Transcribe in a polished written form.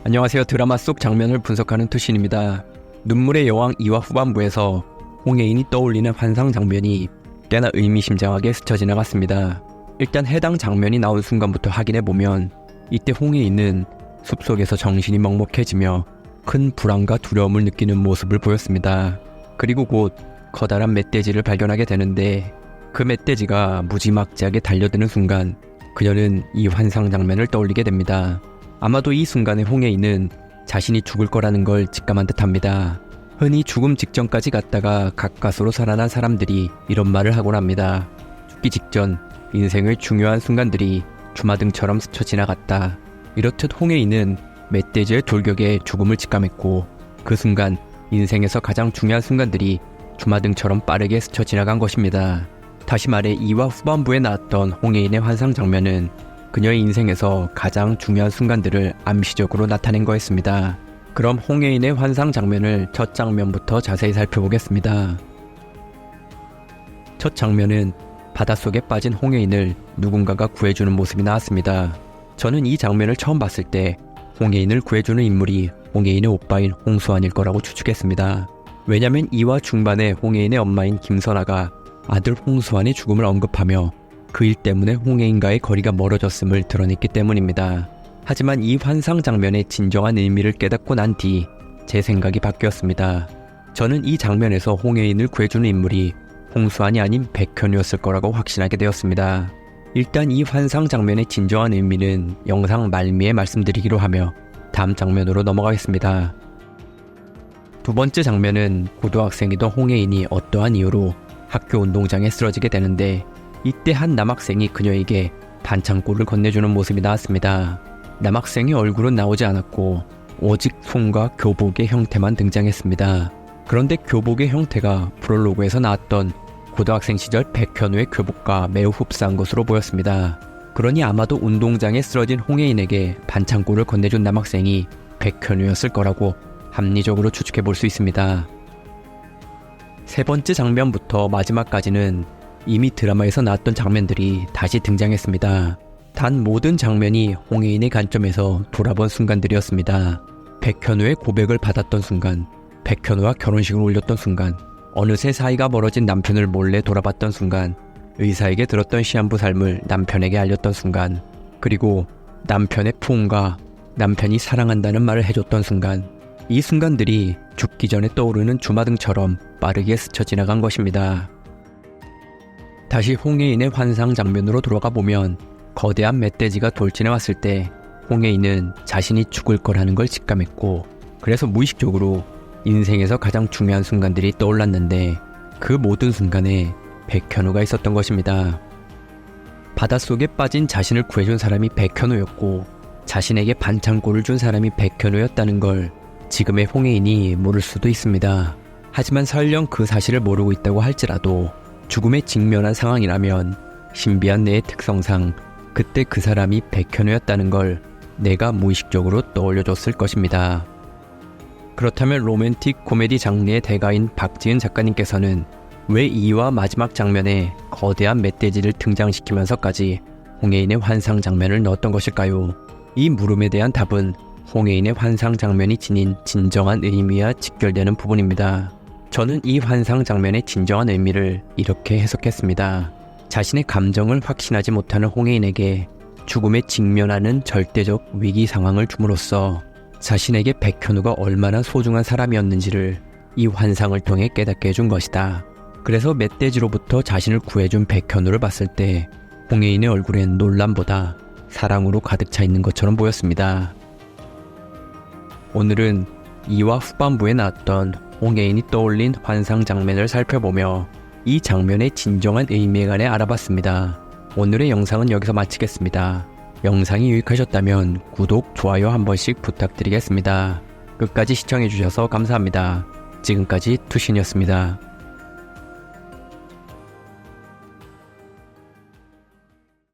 안녕하세요. 드라마 속 장면을 분석하는 투신입니다. 눈물의 여왕 2화 후반부에서 홍예인이 떠올리는 환상 장면이 꽤나 의미심장하게 스쳐 지나갔습니다. 일단 해당 장면이 나온 순간부터 확인해보면 이때 홍예인은 숲속에서 정신이 먹먹해지며 큰 불안과 두려움을 느끼는 모습을 보였습니다. 그리고 곧 커다란 멧돼지를 발견하게 되는데 그 멧돼지가 무지막지하게 달려드는 순간 그녀는 이 환상 장면을 떠올리게 됩니다. 아마도 이 순간에 홍예인은 자신이 죽을 거라는 걸 직감한 듯합니다. 흔히 죽음 직전까지 갔다가 가까스로 살아난 사람들이 이런 말을 하곤 합니다. 죽기 직전 인생의 중요한 순간들이 주마등처럼 스쳐 지나갔다. 이렇듯 홍예인은 멧돼지의 돌격에 죽음을 직감했고 그 순간 인생에서 가장 중요한 순간들이 주마등처럼 빠르게 스쳐 지나간 것입니다. 다시 말해 2화 후반부에 나왔던 홍예인의 환상 장면은 그녀의 인생에서 가장 중요한 순간들을 암시적으로 나타낸 거였습니다. 그럼 홍예인의 환상 장면을 첫 장면부터 자세히 살펴보겠습니다. 첫 장면은 바닷속에 빠진 홍예인을 누군가가 구해주는 모습이 나왔습니다. 저는 이 장면을 처음 봤을 때 홍예인을 구해주는 인물이 홍예인의 오빠인 홍수환일 거라고 추측했습니다. 왜냐면 2화 중반에 홍예인의 엄마인 김선아가 아들 홍수환의 죽음을 언급하며 그 일 때문에 홍예인과의 거리가 멀어졌음을 드러냈기 때문입니다. 하지만 이 환상 장면의 진정한 의미를 깨닫고 난 뒤 제 생각이 바뀌었습니다. 저는 이 장면에서 홍예인을 구해주는 인물이 홍수환이 아닌 백현우였을 거라고 확신하게 되었습니다. 일단 이 환상 장면의 진정한 의미는 영상 말미에 말씀드리기로 하며 다음 장면으로 넘어가겠습니다. 두 번째 장면은 고등학생이던 홍예인이 어떠한 이유로 학교 운동장에 쓰러지게 되는데 이때 한 남학생이 그녀에게 반창고를 건네주는 모습이 나왔습니다. 남학생의 얼굴은 나오지 않았고 오직 손과 교복의 형태만 등장했습니다. 그런데 교복의 형태가 프롤로그에서 나왔던 고등학생 시절 백현우의 교복과 매우 흡사한 것으로 보였습니다. 그러니 아마도 운동장에 쓰러진 홍예인에게 반창고를 건네준 남학생이 백현우였을 거라고 합리적으로 추측해 볼 수 있습니다. 세 번째 장면부터 마지막까지는 이미 드라마에서 나왔던 장면들이 다시 등장했습니다. 단 모든 장면이 홍예인의 관점에서 돌아본 순간들이었습니다. 백현우의 고백을 받았던 순간, 백현우와 결혼식을 올렸던 순간, 어느새 사이가 멀어진 남편을 몰래 돌아봤던 순간, 의사에게 들었던 시한부 삶을 남편에게 알렸던 순간, 그리고 남편의 부흥과 남편이 사랑한다는 말을 해줬던 순간, 이 순간들이 죽기 전에 떠오르는 주마등처럼 빠르게 스쳐 지나간 것입니다. 다시 홍예인의 환상 장면으로 돌아가 보면 거대한 멧돼지가 돌진해 왔을 때 홍예인은 자신이 죽을 거라는 걸 직감했고 그래서 무의식적으로 인생에서 가장 중요한 순간들이 떠올랐는데 그 모든 순간에 백현우가 있었던 것입니다. 바닷속에 빠진 자신을 구해준 사람이 백현우였고 자신에게 반창고를 준 사람이 백현우였다는 걸 지금의 홍예인이 모를 수도 있습니다. 하지만 설령 그 사실을 모르고 있다고 할지라도 죽음에 직면한 상황이라면 신비한 뇌의 특성상 그때 그 사람이 백현우였다는 걸 내가 무의식적으로 떠올려줬을 것입니다. 그렇다면 로맨틱 코미디 장르의 대가인 박지은 작가님께서는 왜 2화 마지막 장면에 거대한 멧돼지를 등장시키면서까지 홍예인의 환상 장면을 넣었던 것일까요? 이 물음에 대한 답은 홍예인의 환상 장면이 지닌 진정한 의미와 직결되는 부분입니다. 저는 이 환상 장면의 진정한 의미를 이렇게 해석했습니다. 자신의 감정을 확신하지 못하는 홍예인에게 죽음에 직면하는 절대적 위기 상황을 줌으로써 자신에게 백현우가 얼마나 소중한 사람이었는지를 이 환상을 통해 깨닫게 해준 것이다. 그래서 멧돼지로부터 자신을 구해준 백현우를 봤을 때 홍예인의 얼굴엔 놀람보다 사랑으로 가득 차 있는 것처럼 보였습니다. 오늘은 2화 후반부에 나왔던 홍예인이 떠올린 환상 장면을 살펴보며 이 장면의 진정한 의미에 관해 알아봤습니다. 오늘의 영상은 여기서 마치겠습니다. 영상이 유익하셨다면 구독, 좋아요 한 번씩 부탁드리겠습니다. 끝까지 시청해주셔서 감사합니다. 지금까지 투신이었습니다.